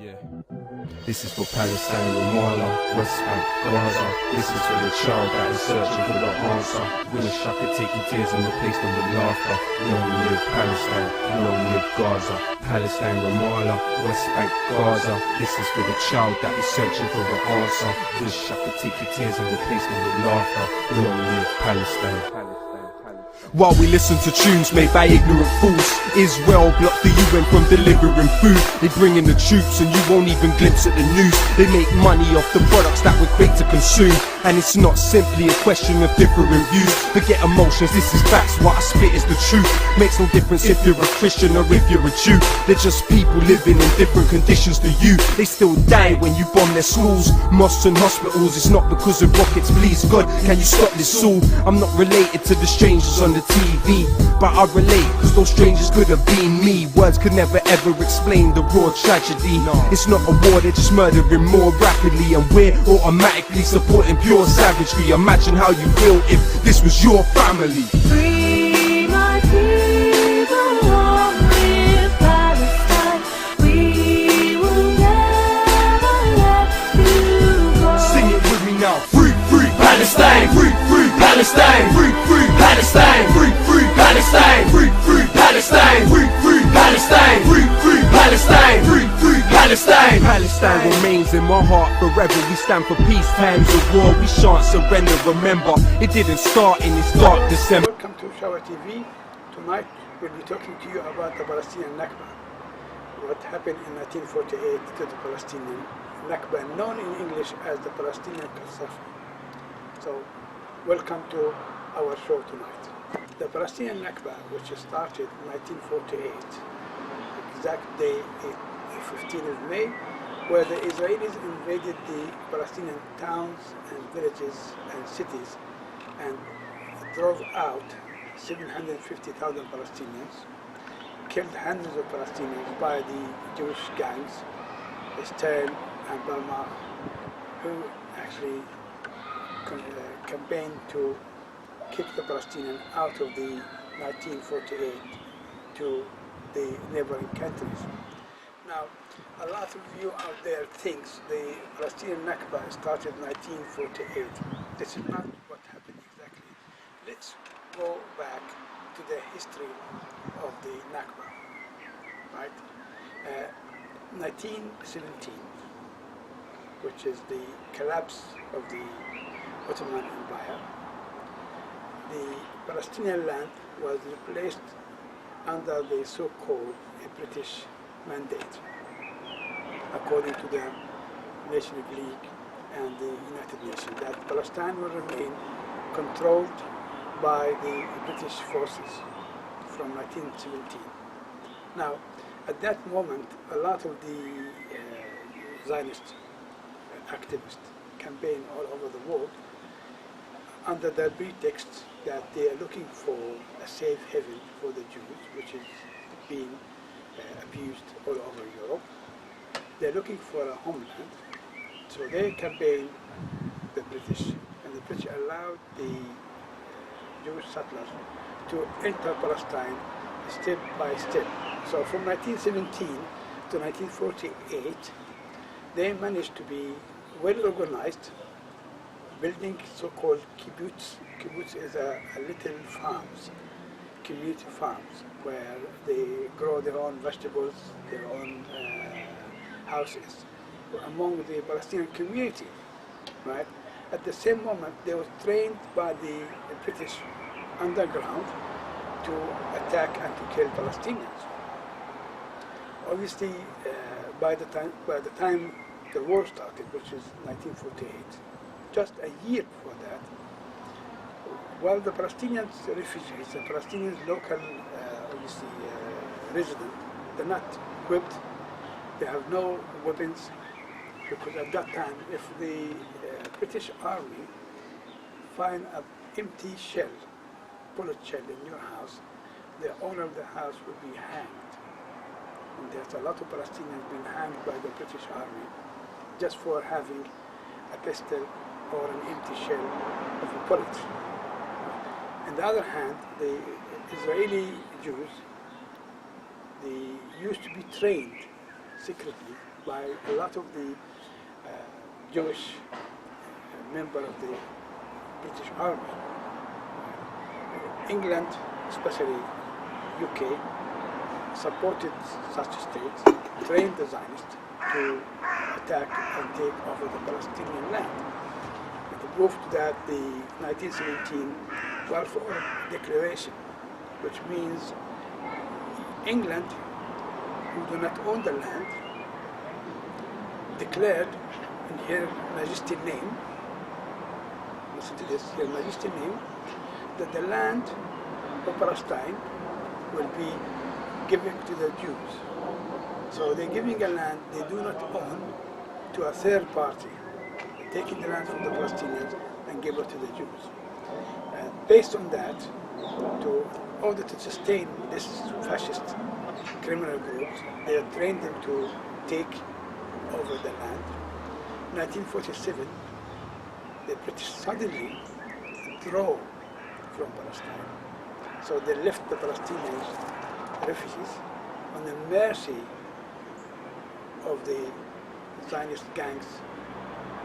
Yeah. This is for Palestine, Ramallah, West Bank, Gaza. This is for the child that is searching for the answer. Wish I could take your tears and replace them with laughter. Long live Palestine, long live Gaza. Palestine, Ramallah, West Bank, Gaza. This is for the child that is searching for the answer. Wish I could take your tears and replace them with laughter. Long live Palestine. While we listen to tunes made by ignorant fools, Israel blocked the UN from delivering food. They bring in the troops and you won't even glimpse at the news. They make money off the products that we're quick to consume. And it's not simply a question of different views. Forget emotions, this is facts, what I spit is the truth. Makes no difference if you're a Christian or if you're a Jew. They're just people living in different conditions to you. They still die when you bomb their schools, mosques and hospitals. It's not because of rockets, please God, can you stop this all? I'm not related to the strangers on the TV, but I relate, cause those strangers could have been me. Words could never ever explain the raw tragedy. It's not a war, they're just murdering more rapidly, and we're automatically supporting pure savagery. Imagine how you feel if this was your family. Free my people, long live Palestine. We will never let you go. Sing it with me now. Free, free Palestine. Free, free Palestine. Free, free Palestine. Free, free Palestine. Free, free Palestine. Free, free Palestine. Free, free Palestine. Free, free Palestine. Palestine remains in my heart forever. We stand for peace, times of war. We shan't surrender. Remember, it didn't start in this dark December. Welcome to SHOAH TV. Tonight we'll be talking to you about the Palestinian Nakba. What happened in 1948 to the Palestinian Nakba, known in English as the Palestinian catastrophe. So, welcome to our show tonight. The Palestinian Nakba, which started in 1948, exact day 15th of May, where the Israelis invaded the Palestinian towns and villages and cities and drove out 750,000 Palestinians, killed hundreds of Palestinians by the Jewish gangs, Stern and Balmach, who actually campaigned to kick the Palestinians out of the 1948 to the neighboring countries. Now, a lot of you out there thinks the Palestinian Nakba started in 1948. This is not what happened exactly. Let's go back to the history of the Nakba. Right? 1917, which is the collapse of the Ottoman Empire. The Palestinian land was replaced under the so-called British mandate, according to the National League and the United Nations, that Palestine will remain controlled by the British forces from 1917. Now, at that moment, a lot of the Zionist activists campaign all over the world under the pretext that they are looking for a safe haven for the Jews, which is being abused all over Europe. They're looking for a homeland, so they campaign the British, and the British allowed the Jewish settlers to enter Palestine step by step. So from 1917 to 1948, they managed to be well organized, building so-called kibbutz. Kibbutz is a little farms, community farms, where they grow their own vegetables, their own houses, among the Palestinian community, right? At the same moment, they were trained by the British underground to attack and to kill Palestinians. Obviously, by the time the war started, which is 1948, just a year before that, while the Palestinian refugees, the Palestinian local residents, they're not equipped, they have no weapons, because at that time, if the British Army find an empty shell, bullet shell in your house, the owner of the house will be hanged. And there's a lot of Palestinians being hanged by the British Army just for having a pistol or an empty shell of a bullet. On the other hand, the Israeli Jews, they used to be trained secretly by a lot of the Jewish members of the British Army. England, especially UK, supported such states, trained the Zionists to attack and take over the Palestinian land. And the proof to that, the 1917 Balfour Declaration, which means England, who do not own the land, declared in Her Majesty's name, listen to this, Her Majesty's name, that the land of Palestine will be given to the Jews. So they're giving a land they do not own to a third party, taking the land from the Palestinians and give it to the Jews. And based on that, in order to sustain this fascist criminal group, they have trained them to take over the land. In 1947, the British suddenly withdrew from Palestine. So they left the Palestinians refugees on the mercy of the Zionist gangs,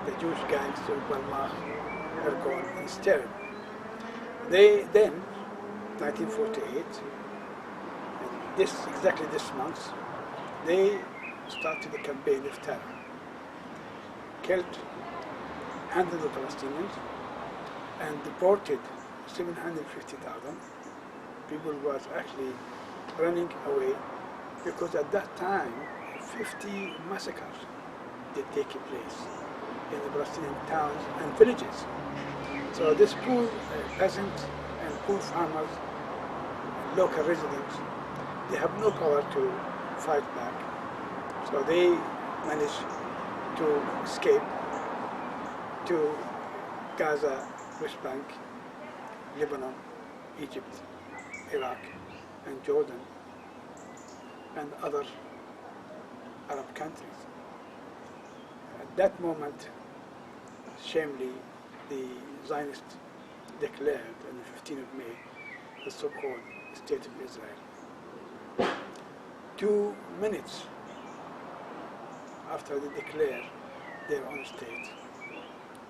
the Jewish gangs of Balmach, Ergon, and Stern. They then, 1948, and exactly this month, they started a campaign of terror, killed hundreds of Palestinians, and deported 750,000. People was actually running away because at that time 50 massacres did take place in the Palestinian towns and villages. So this poor peasants and poor farmers, local residents, they have no power to fight back. So they managed to escape to Gaza, West Bank, Lebanon, Egypt, Iraq, and Jordan, and other Arab countries. At that moment, shamefully, the Zionists declared on the 15th of May the so-called State of Israel. 2 minutes after they declared their own state,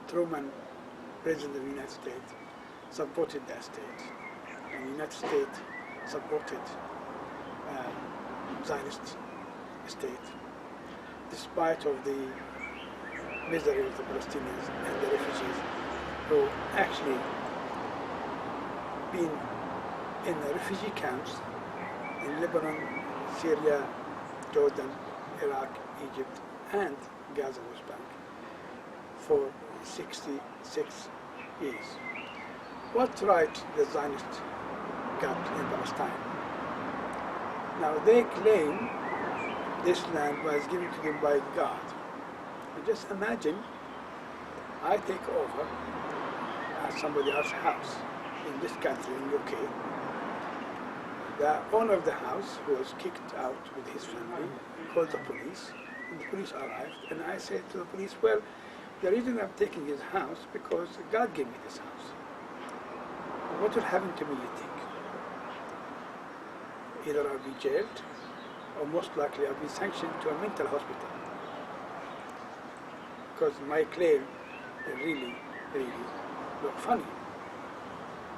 Truman, President of the United States, supported that state. And the United States supported Zionist state, despite of the misery of the Palestinians and the refugees who actually been in the refugee camps in Lebanon, Syria, Jordan, Iraq, Egypt, and Gaza West Bank for 66 years. What right the Zionists got in Palestine? Now they claim this land was given to them by God. And just imagine I take over at somebody else's house in this country, in UK. The owner of the house, who was kicked out with his family, called the police, and the police arrived, and I said to the police, well, the reason I'm taking his house because God gave me this house. What will happen to me, you think? Either I'll be jailed, or most likely I'll be sanctioned to a mental hospital. Because my claim really look funny.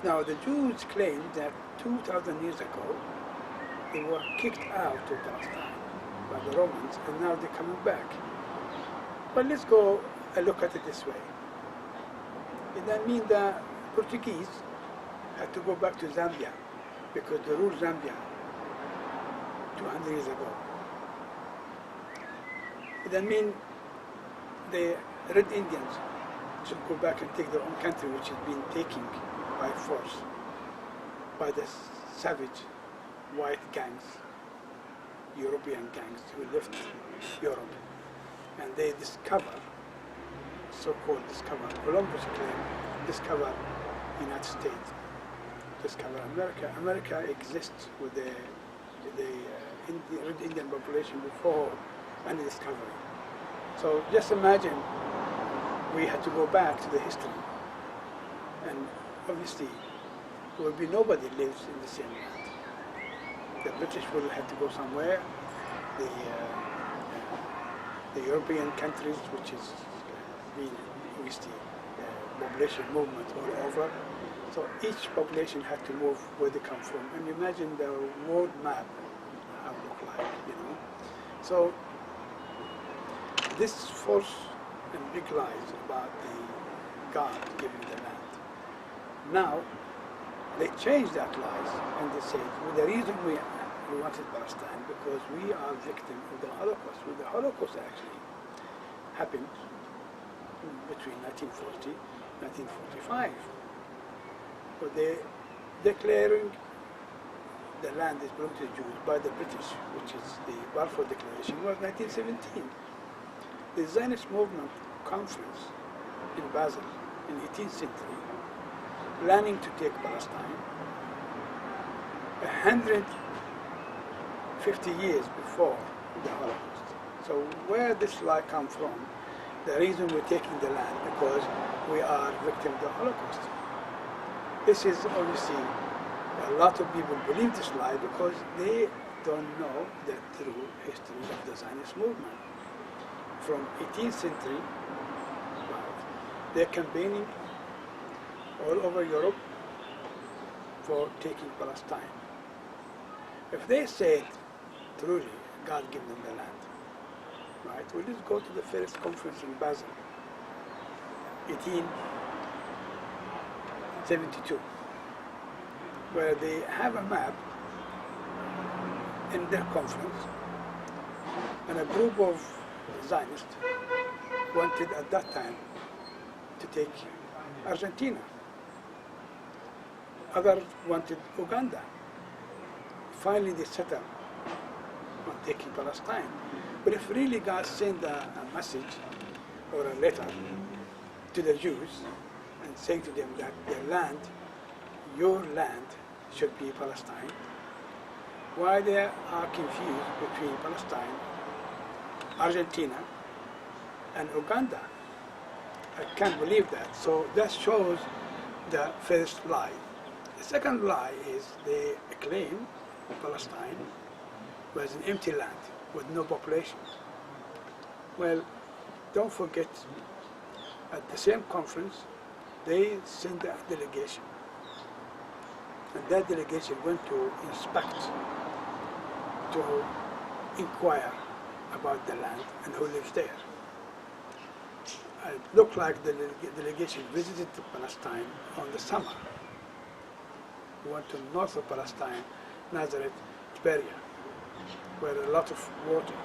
Now the Jews claim that 2,000 years ago they were kicked out of Palestine by the Romans, and now they're coming back. But let's go and look at it this way. It doesn't mean the Portuguese had to go back to Zambia because they ruled Zambia 200 years ago. It doesn't mean the Red Indians should go back and take their own country, which has been taken by force by the savage white gangs, European gangs who left Europe, and they discover, so-called discover, Columbus claimed, discover United States, discover America. America exists with the Red Indian population before any discovery. So just imagine we had to go back to the history, and obviously there will be nobody lives in the same land. The British will have to go somewhere, the the European countries, which is been obviously population movement all over. So each population had to move where they come from. And imagine the world map, how it look like, you know. So this false and big lies about the God giving the land. Now, they changed that lies and they said, well, the reason we wanted Palestine because we are victims of the Holocaust. Well, the Holocaust actually happened between 1940 and 1945. But they're declaring the land is belonged to the Jews by the British, which is the Balfour Declaration, was 1917. The Zionist movement conference in Basel in the 18th century, planning to take Palestine 150 years before the Holocaust. So where this lie come from? The reason we're taking the land because we are victims of the Holocaust. This is obviously, a lot of people believe this lie because they don't know the true history of the Zionist movement. From 18th century, they're campaigning all over Europe for taking Palestine. If they said, truly, God gave them the land, right? Well, let's go to the first conference in Basel, 1872, where they have a map in their conference, and a group of Zionists wanted at that time to take Argentina. Others wanted Uganda. Finally, they settled on taking Palestine. But if really God sent a message or a letter to the Jews and saying to them that their land, your land, should be Palestine, why they are confused between Palestine, Argentina, and Uganda? I can't believe that. So that shows the first lie. The second lie is they claim Palestine was an empty land with no population. Well, don't forget, at the same conference, they sent a delegation. And that delegation went to inspect, to inquire about the land and who lives there. It looked like the delegation visited Palestine on the summer. We went to north of Palestine, Nazareth, Tberia, where a lot of water.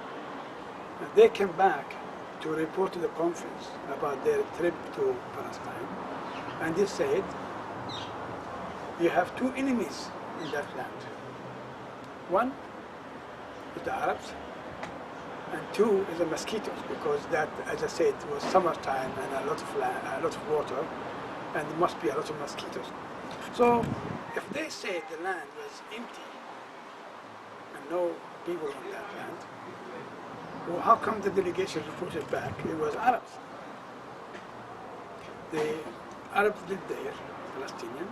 And they came back to report to the conference about their trip to Palestine. And they said, you have two enemies in that land. One is the Arabs, and two is the mosquitoes, because that, as I said, was summertime and a lot of water, and there must be a lot of mosquitoes. So, if they said the land was empty and no people on that land, well, how come the delegation reported back it was Arabs? The Arabs lived there, Palestinian,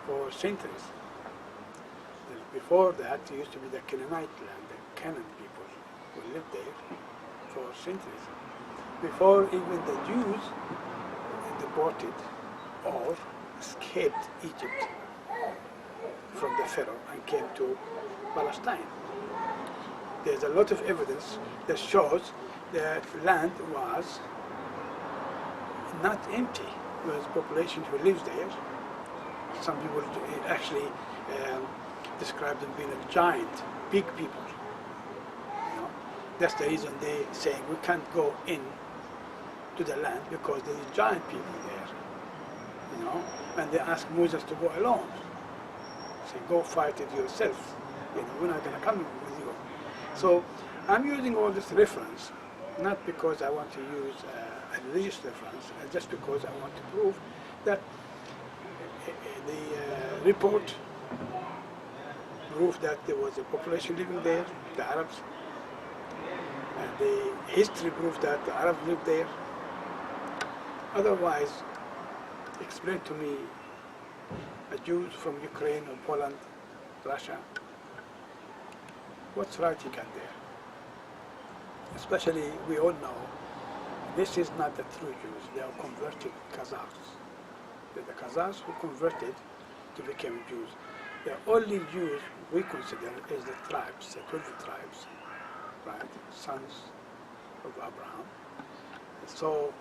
for centuries. Before that, it used to be the Canaanite land, the Canaan people who lived there for centuries. Before even the Jews deported or escaped Egypt from the Pharaoh and came to Palestine. There's a lot of evidence that shows that land was not empty. There was population who lives there. Some people actually describe them being a giant, big people. You know? That's the reason they say we can't go in to the land because there's giant people there. You know, and they ask Moses to go alone. Say, go fight it yourself. You know, we're not going to come with you. So I'm using all this reference, not because I want to use a religious reference, just because I want to prove that the report proved that there was a population living there, the Arabs. And the history proved that the Arabs lived there. Otherwise, explain to me a Jews from Ukraine or Poland, Russia, what's right he got there? especially we all know, this is not the true Jews. They are converted Khazars. They're the Khazars who converted to become Jews. The only Jews we consider is the tribes, the 12 tribes, right? Sons of Abraham. So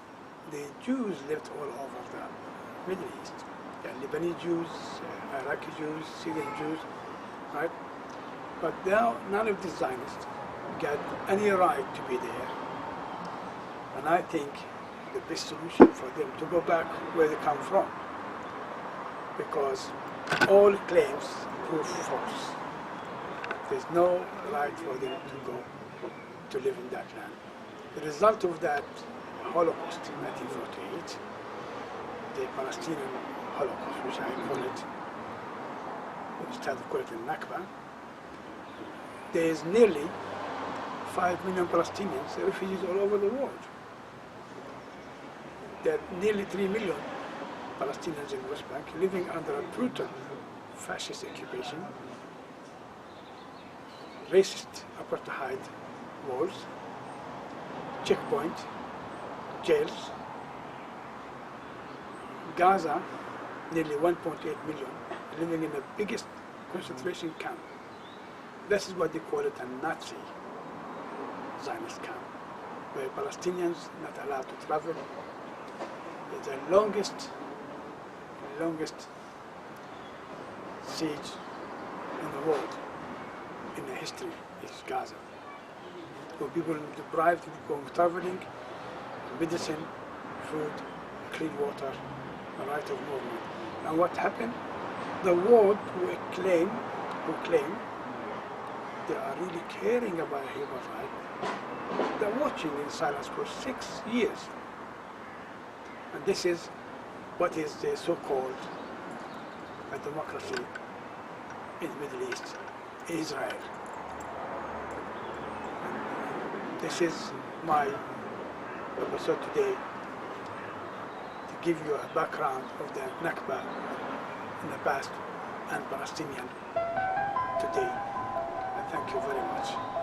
the Jews lived all over the Middle East. There are Lebanese Jews, Iraqi Jews, Syrian Jews, right? But now none of the Zionists got any right to be there. And I think the best solution for them to go back where they come from, because all claims prove false. There's no right for them to go to live in that land. The result of that Holocaust in 1948, the Palestinian Holocaust, which I call it, we started calling it Nakba, there is nearly 5 million Palestinians, refugees all over the world. There are nearly 3 million Palestinians in West Bank living under a brutal fascist occupation, racist apartheid walls, checkpoint, jails. Gaza, nearly 1.8 million, living in the biggest concentration camp. This is what they call it, a Nazi Zionist camp, where Palestinians not allowed to travel. It's the longest siege in the world, in the history, is Gaza. Where people are deprived of going traveling, medicine, food, clean water, the right of movement. And what happened? The world who claim they are really caring about human rights, they're watching in silence for 6 years. And this is what is the so-called democracy in the Middle East, Israel. And this is my episode today, to give you a background of the Nakba in the past and Palestinian today. And thank you very much.